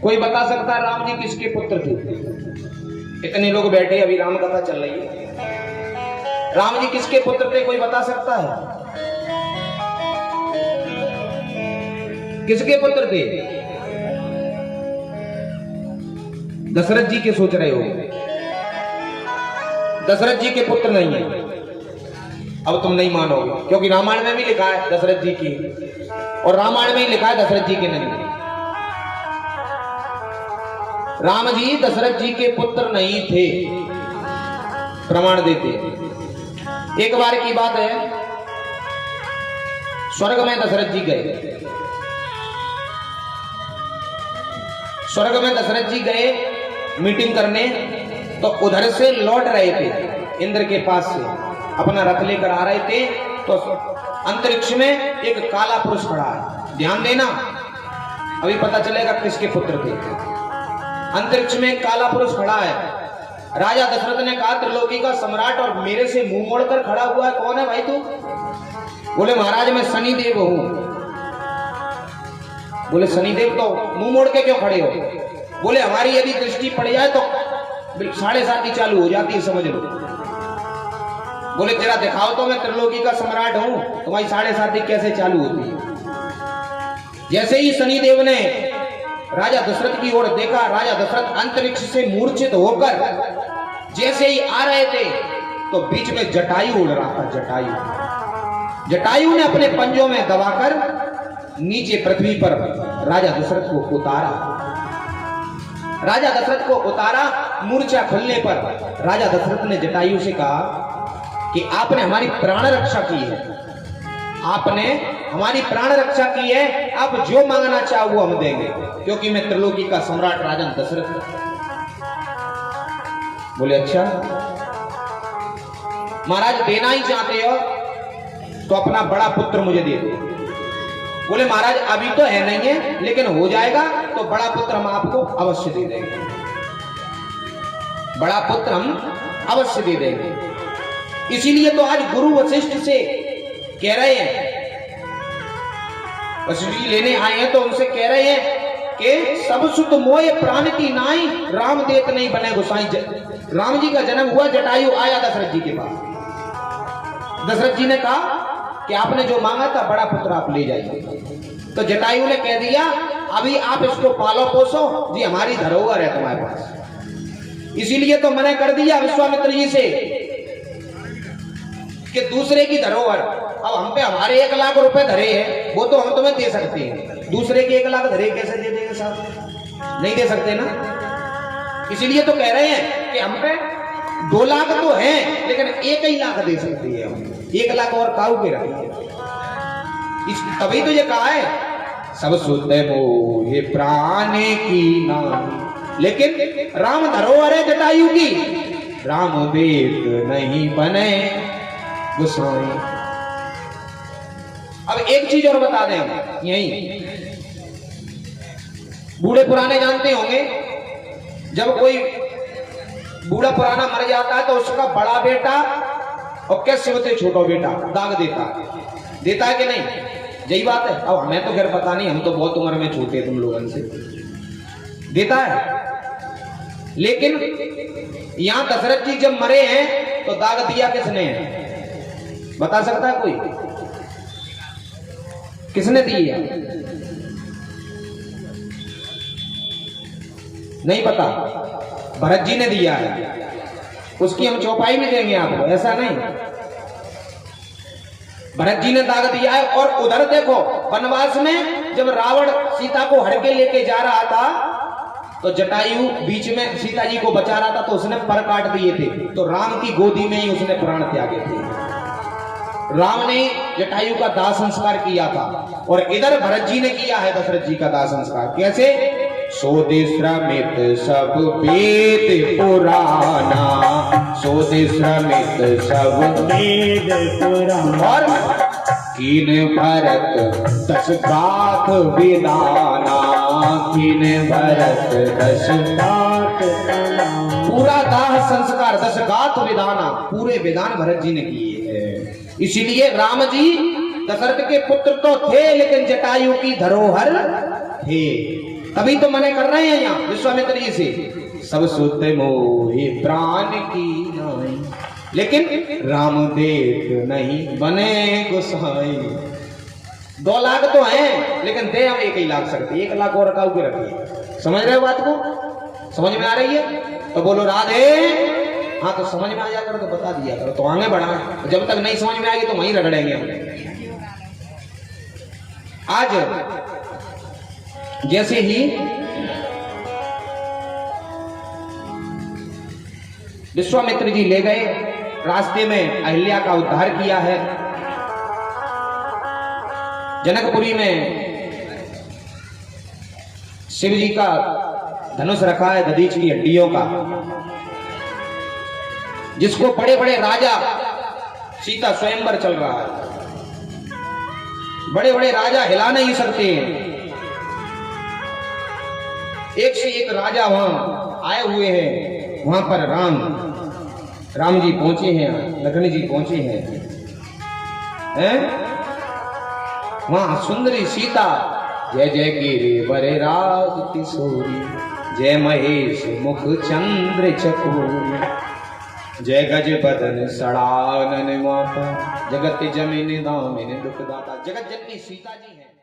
कोई बता सकता है राम जी किसके पुत्र थे? इतने लोग बैठे, अभी राम कथा चल रही है। राम जी किसके पुत्र थे, कोई बता सकता है? किसके पुत्र थे? दशरथ जी के सोच रहे हो? दशरथ जी के पुत्र नहीं है। अब तुम नहीं मानोगे, क्योंकि रामायण में भी लिखा है दशरथ जी की, और रामायण में ही लिखा है दशरथ जी के नहीं। राम जी दशरथ जी के पुत्र नहीं थे, प्रमाण देते। एक बार की बात है, स्वर्ग में दशरथ जी गए। स्वर्ग में दशरथ जी गए मीटिंग करने, तो उधर से लौट रहे थे इंद्र के पास से, अपना रथ लेकर आ रहे थे, तो अंतरिक्ष में एक काला पुरुष खड़ा है। ध्यान देना, अभी पता चलेगा किसके पुत्र थे। अंतरिक्ष में एक काला पुरुष खड़ा है। राजा दशरथ ने कहा, त्रिलोकी का सम्राट और मेरे से मुंह मोड़कर खड़ा हुआ है, कौन है भाई तू? बोले महाराज मैं शनिदेव हूं। बोले शनिदेव, तो मुंह मोड़ के क्यों खड़े हो? बोले हमारी यदि दृष्टि पड़ जाए तो 7:30 चालू हो जाती है, समझ लो। बोले तेरा दिखाओ तो मैं त्रिलोकी का सम्राट हूं, तुम्हारी 7:30 कैसे चालू होती है? जैसे ही शनिदेव ने राजा दशरथ की ओर देखा, राजा दशरथ अंतरिक्ष से मूर्छित होकर जैसे ही आ रहे थे, तो बीच में जटायु उड़ रहा था। जटायु ने अपने पंजों में दबाकर नीचे पृथ्वी पर राजा दशरथ को उतारा। राजा दशरथ को उतारा। मूर्छा खुलने पर राजा दशरथ ने जटायु से कहा कि आपने हमारी प्राण रक्षा की है, आपने हमारी प्राण रक्षा की है, आप जो मांगना चाहो वो हम देंगे, क्योंकि मैं त्रिलोकी का सम्राट राजा दशरथ। बोले अच्छा महाराज देना ही चाहते हो तो अपना बड़ा पुत्र मुझे दे दो। बोले महाराज अभी तो है नहीं है, लेकिन हो जाएगा तो बड़ा पुत्र हम आपको अवश्य दे देंगे, बड़ा पुत्र हम अवश्य दे देंगे। इसीलिए तो आज गुरु वशिष्ठ से कह रहे हैं, वशिष्ठ जी लेने आए हैं, तो उनसे कह रहे हैं कि सब सुत मोय प्राण की नाई, राम देत नहीं बने गोसाई। राम जी का जन्म हुआ, जटायु आया दशरथ जी के पास। दशरथ जी ने कहा कि आपने जो मांगा था बड़ा पुत्र आप ले जाइए। तो जटायु ने कह दिया अभी आप इसको पालो पोसो जी, हमारी धरोहर है तुम्हारे पास। इसीलिए तो मैंने कर दिया विश्वामित्र जी से कि दूसरे की धरोहर, अब हम पे हमारे 1 लाख रुपए धरे हैं, वो तो हम तुम्हें दे सकते हैं, दूसरे के 1 लाख धरे कैसे दे देंगे साहब? नहीं दे सकते ना। इसीलिए तो कह रहे हैं कि हम पे 2 लाख तो हैं, लेकिन 1 ही लाख दे सकते हैं हम, 1 लाख और काऊ के रखिए। तभी तो ये कहा है सब सुत मोहे प्राण की नाई, लेकिन राम धरोहर है जटायु की, राम वेद नहीं बने गोसाई। अब एक चीज और बता दें हम, यही बूढ़े पुराने जानते होंगे, जब कोई बूढ़ा पुराना मर जाता है तो उसका बड़ा बेटा और कैसे होते छोटा बेटा दाग देता है कि नहीं? यही बात है। अब हमें तो खैर पता नहीं, हम तो बहुत उम्र में छोटे तुम लोगों से, देता है। लेकिन यहां दशरथ जी जब मरे हैं तो दाग दिया किसने है? बता सकता है कोई? किसने दिया? नहीं पता। भरत जी ने दिया है, उसकी हम चौपाई भी देंगे आपको, ऐसा नहीं। भरत जी ने दाग दिया है। और उधर देखो वनवास में जब रावण सीता को हड़के लेके जा रहा था, तो जटायु बीच में सीता जी को बचा रहा था, तो उसने पर काट दिए थे, तो राम की गोदी में ही उसने प्राण त्यागे थे। राम ने जटायु का दाह संस्कार किया था, और इधर भरत जी ने किया है दशरथ जी का दाह संस्कार। कैसे? सोदिश्रमित सब वेद पुराना, सोदिश्रमित सब वेद पुराना, और कीन भरत 10 गाथ विदाना, कीन भरत 10 गाथ। पूरा दाह संस्कार 10 गाथ विदाना, पूरे विधान भरत जी ने किए हैं। इसीलिए राम जी दशरथ के पुत्र तो थे, लेकिन जटायु की धरोहर थे। तभी तो मने कर रहे हैं यहाँ विश्वामित्र जी से, सब सुत मोहि प्राण की नाई, लेकिन राम देख नहीं बने गोसाई। 2 लाख तो हैं लेकिन दे हम 1 ही लाख सकते, 1 लाख और रखा के रखिए। समझ रहे हो बात को? समझ में आ रही है तो बोलो राधे। हाँ तो समझ में आ जाकर तो बता दिया करो, तो आगे बढ़ा। जब तक नहीं समझ में आएगी तो वहीं रगड़ेंगे हम। आज जैसे ही विश्वामित्र जी ले गए, रास्ते में अहिल्या का उद्धार किया है। जनकपुरी में शिव जी का धनुष रखा है दधीच की हड्डियों का, जिसको बड़े बड़े राजा, सीता स्वयंवर चल रहा है, बड़े बड़े राजा हिला नहीं सकते। एक से एक राजा वहां आए हुए हैं। वहां पर राम जी पहुंचे हैं, लखन जी पहुंचे हैं? वहां सुंदरी सीता, जय जय गिरि बर राज किशोरी, जय महेश मुख चंद्र चकोरी, जय गज बदन सड़ानन माता, जगत जमिन दामिन दुख दाता। जगत जननी सीता जी है।